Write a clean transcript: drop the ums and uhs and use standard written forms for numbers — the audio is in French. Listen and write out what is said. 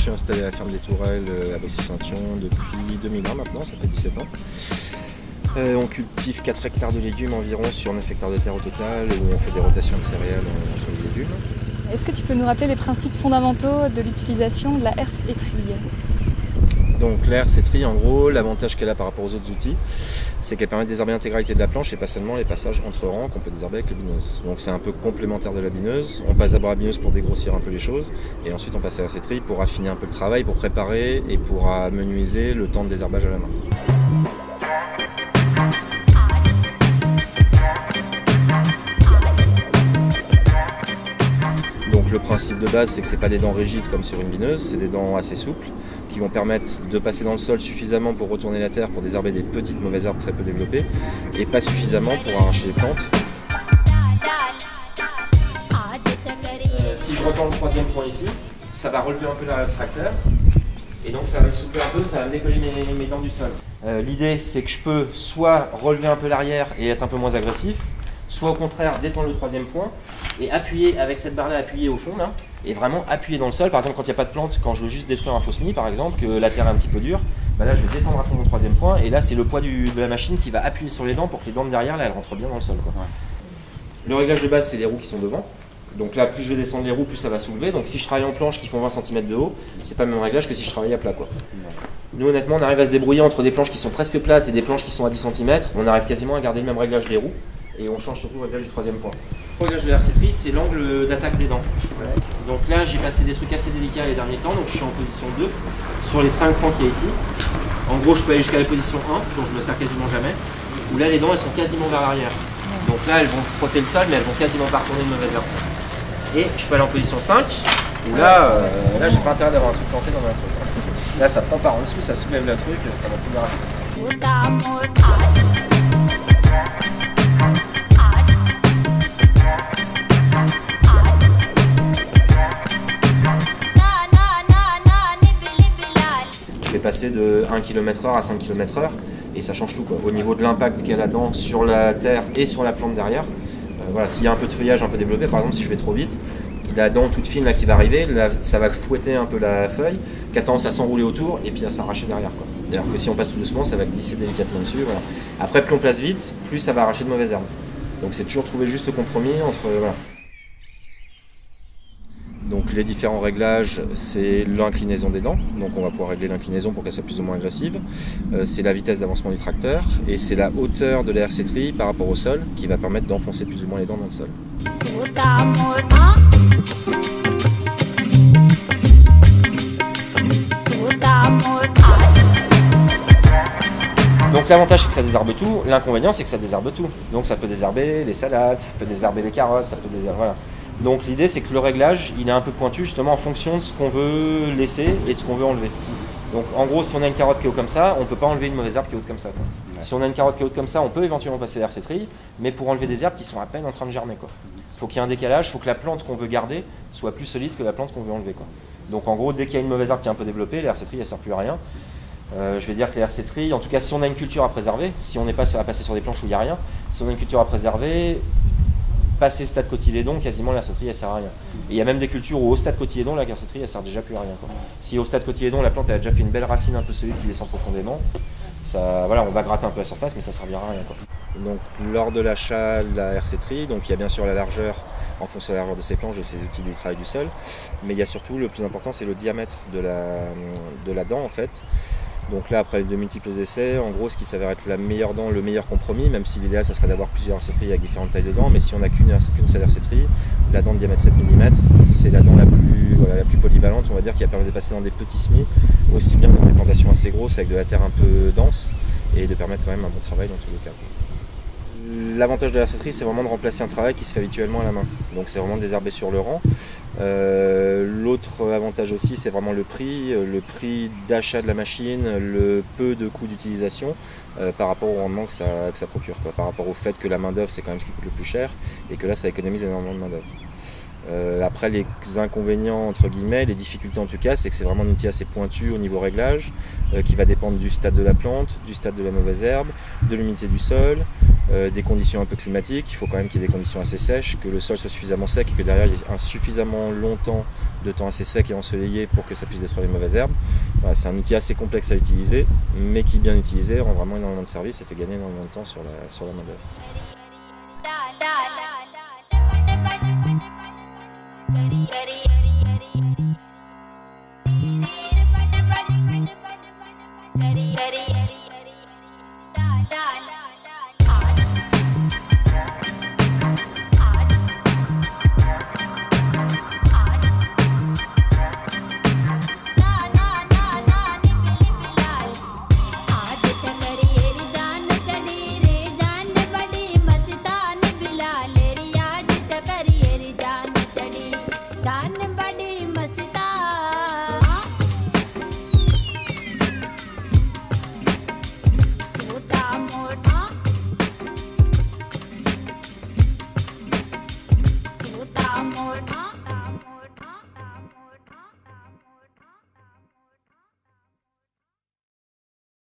suis installé à la ferme des Tourelles à Boissy-Saint-Yon depuis 2001 maintenant, ça fait 17 ans. On cultive 4 hectares de légumes environ sur 9 hectares de terre au total, où on fait des rotations de céréales entre les légumes. Est-ce que tu peux nous rappeler les principes fondamentaux de l'utilisation de la herse étrille ? Donc la herse étrille, en gros, l'avantage qu'elle a par rapport aux autres outils, c'est qu'elle permet de désherber l'intégralité de la planche et pas seulement les passages entre rangs qu'on peut désherber avec les bineuses. Donc c'est un peu complémentaire de la bineuse. On passe d'abord à la bineuse pour dégrossir un peu les choses et ensuite on passe à la herse étrille pour affiner un peu le travail, pour préparer et pour amenuiser le temps de désherbage à la main. Donc le principe de base, c'est que ce n'est pas des dents rigides comme sur une bineuse, c'est des dents assez souples qui vont permettre de passer dans le sol suffisamment pour retourner la terre, pour désherber des petites mauvaises herbes très peu développées, et pas suffisamment pour arracher les plantes. Si je retends le troisième point ici, ça va relever un peu le tracteur, et donc ça va me souffler un peu, ça va me décoller mes dents du sol. L'idée, c'est que je peux soit relever un peu l'arrière et être un peu moins agressif, soit au contraire détendre le troisième point et appuyer avec cette barre là, appuyer au fond là, et vraiment appuyer dans le sol. Par exemple, quand il n'y a pas de plante, quand je veux juste détruire un faux semis par exemple, que la terre est un petit peu dure, bah là je vais détendre à fond mon troisième point et là c'est le poids de la machine qui va appuyer sur les dents pour que les dents de derrière là elles rentrent bien dans le sol, quoi. Ouais. Le réglage de base, c'est les roues qui sont devant. Donc là, plus je vais descendre les roues, plus ça va soulever. Donc si je travaille en planche qui font 20 cm de haut, c'est pas le même réglage que si je travaille à plat, quoi. Nous honnêtement, on arrive à se débrouiller entre des planches qui sont presque plates et des planches qui sont à 10 cm. On arrive quasiment à garder le même réglage des roues. Et on change surtout le réglage du troisième point. Le réglage de la herse étrille, c'est l'angle d'attaque des dents. Ouais. Donc là, j'ai passé des trucs assez délicats les derniers temps, donc je suis en position 2 sur les 5 rangs qu'il y a ici. En gros, je peux aller jusqu'à la position 1, donc je me sers quasiment jamais, où là, les dents, elles sont quasiment vers l'arrière. Donc là, elles vont frotter le sol, mais elles vont quasiment pas retourner de mauvaise herbe. Et je peux aller en position 5, où là, j'ai pas intérêt d'avoir un truc planté dans ma truc. Là, ça prend par en dessous, ça soulève le truc, ça va tout déraper. Je vais passer de 1 km/h à 5 km/h et ça change tout, quoi. Au niveau de l'impact qu'elle a dans sur la terre et sur la plante derrière. Voilà, s'il y a un peu de feuillage un peu développé, par exemple si je vais trop vite, la dent toute fine là qui va arriver, là, ça va fouetter un peu la feuille, qui a tendance à s'enrouler autour et puis à s'arracher derrière, quoi. Alors que si on passe tout doucement, ça va glisser délicatement dessus. Voilà. Après, plus on place vite, plus ça va arracher de mauvaises herbes. Donc c'est toujours trouver le juste compromis entre... Voilà. Donc les différents réglages, c'est l'inclinaison des dents, donc on va pouvoir régler l'inclinaison pour qu'elle soit plus ou moins agressive. C'est la vitesse d'avancement du tracteur et c'est la hauteur de la herse étrille par rapport au sol qui va permettre d'enfoncer plus ou moins les dents dans le sol. Donc l'avantage c'est que ça désherbe tout, l'inconvénient c'est que ça désherbe tout. Donc ça peut désherber les salades, ça peut désherber les carottes, ça peut désherber... Voilà. Donc l'idée c'est que le réglage il est un peu pointu justement en fonction de ce qu'on veut laisser et de ce qu'on veut enlever. Donc en gros si on a une carotte qui est haute comme ça, on ne peut pas enlever une mauvaise herbe qui est haute comme ça, quoi. Ouais. Si on a une carotte qui est haute comme ça, on peut éventuellement passer l'herse étrille, mais pour enlever des herbes qui sont à peine en train de germer, quoi. Faut qu'il y ait un décalage, il faut que la plante qu'on veut garder soit plus solide que la plante qu'on veut enlever, quoi. Donc en gros dès qu'il y a une mauvaise herbe qui est un peu développée, l'herse étrille elle sert plus à rien. Je vais dire que les herse étrilles, en tout cas si on a une culture à préserver, si on n'est pas à passer sur des planches où il n'y a rien, si on a une culture à préserver, passer stade cotylédon, quasiment l'herse étrille elle sert à rien. Et il y a même des cultures où au stade cotylédon, la herse étrille elle sert déjà plus à rien, quoi. Si au stade cotylédon la plante elle a déjà fait une belle racine un peu solide qui descend profondément, ça, voilà, on va gratter un peu la surface mais ça servira à rien, quoi. Donc lors de l'achat de la herse étrille, donc il y a bien sûr la largeur en fonction de la largeur de ces planches, de ces outils du travail du sol, mais il y a surtout le plus important c'est le diamètre de la dent en fait. Donc là, après de multiples essais, en gros, ce qui s'avère être la meilleure dent, le meilleur compromis, même si l'idéal, ça serait d'avoir plusieurs herse étrilles avec différentes tailles de dents, mais si on n'a qu'une seule herse étrille, la dent de diamètre 7 mm, c'est la dent la plus polyvalente, on va dire, qui a permis de passer dans des petits semis, aussi bien dans des plantations assez grosses, avec de la terre un peu dense, et de permettre quand même un bon travail dans tous les cas. L'avantage de la herse étrille, c'est vraiment de remplacer un travail qui se fait habituellement à la main. Donc c'est vraiment de désherber sur le rang. L'autre avantage aussi, c'est vraiment le prix d'achat de la machine, le peu de coût d'utilisation par rapport au rendement que ça procure, quoi. Par rapport au fait que la main d'œuvre c'est quand même ce qui coûte le plus cher et que là ça économise énormément de main d'œuvre. Après les inconvénients entre guillemets, les difficultés en tout cas, c'est que c'est vraiment un outil assez pointu au niveau réglage qui va dépendre du stade de la plante, du stade de la mauvaise herbe, de l'humidité du sol, des conditions un peu climatiques. Il faut quand même qu'il y ait des conditions assez sèches, que le sol soit suffisamment sec et que derrière il y ait un suffisamment longtemps de temps assez sec et ensoleillé pour que ça puisse détruire les mauvaises herbes. Voilà, c'est un outil assez complexe à utiliser, mais qui bien utilisé rend vraiment énormément de service et fait gagner énormément de temps sur la main d'œuvre.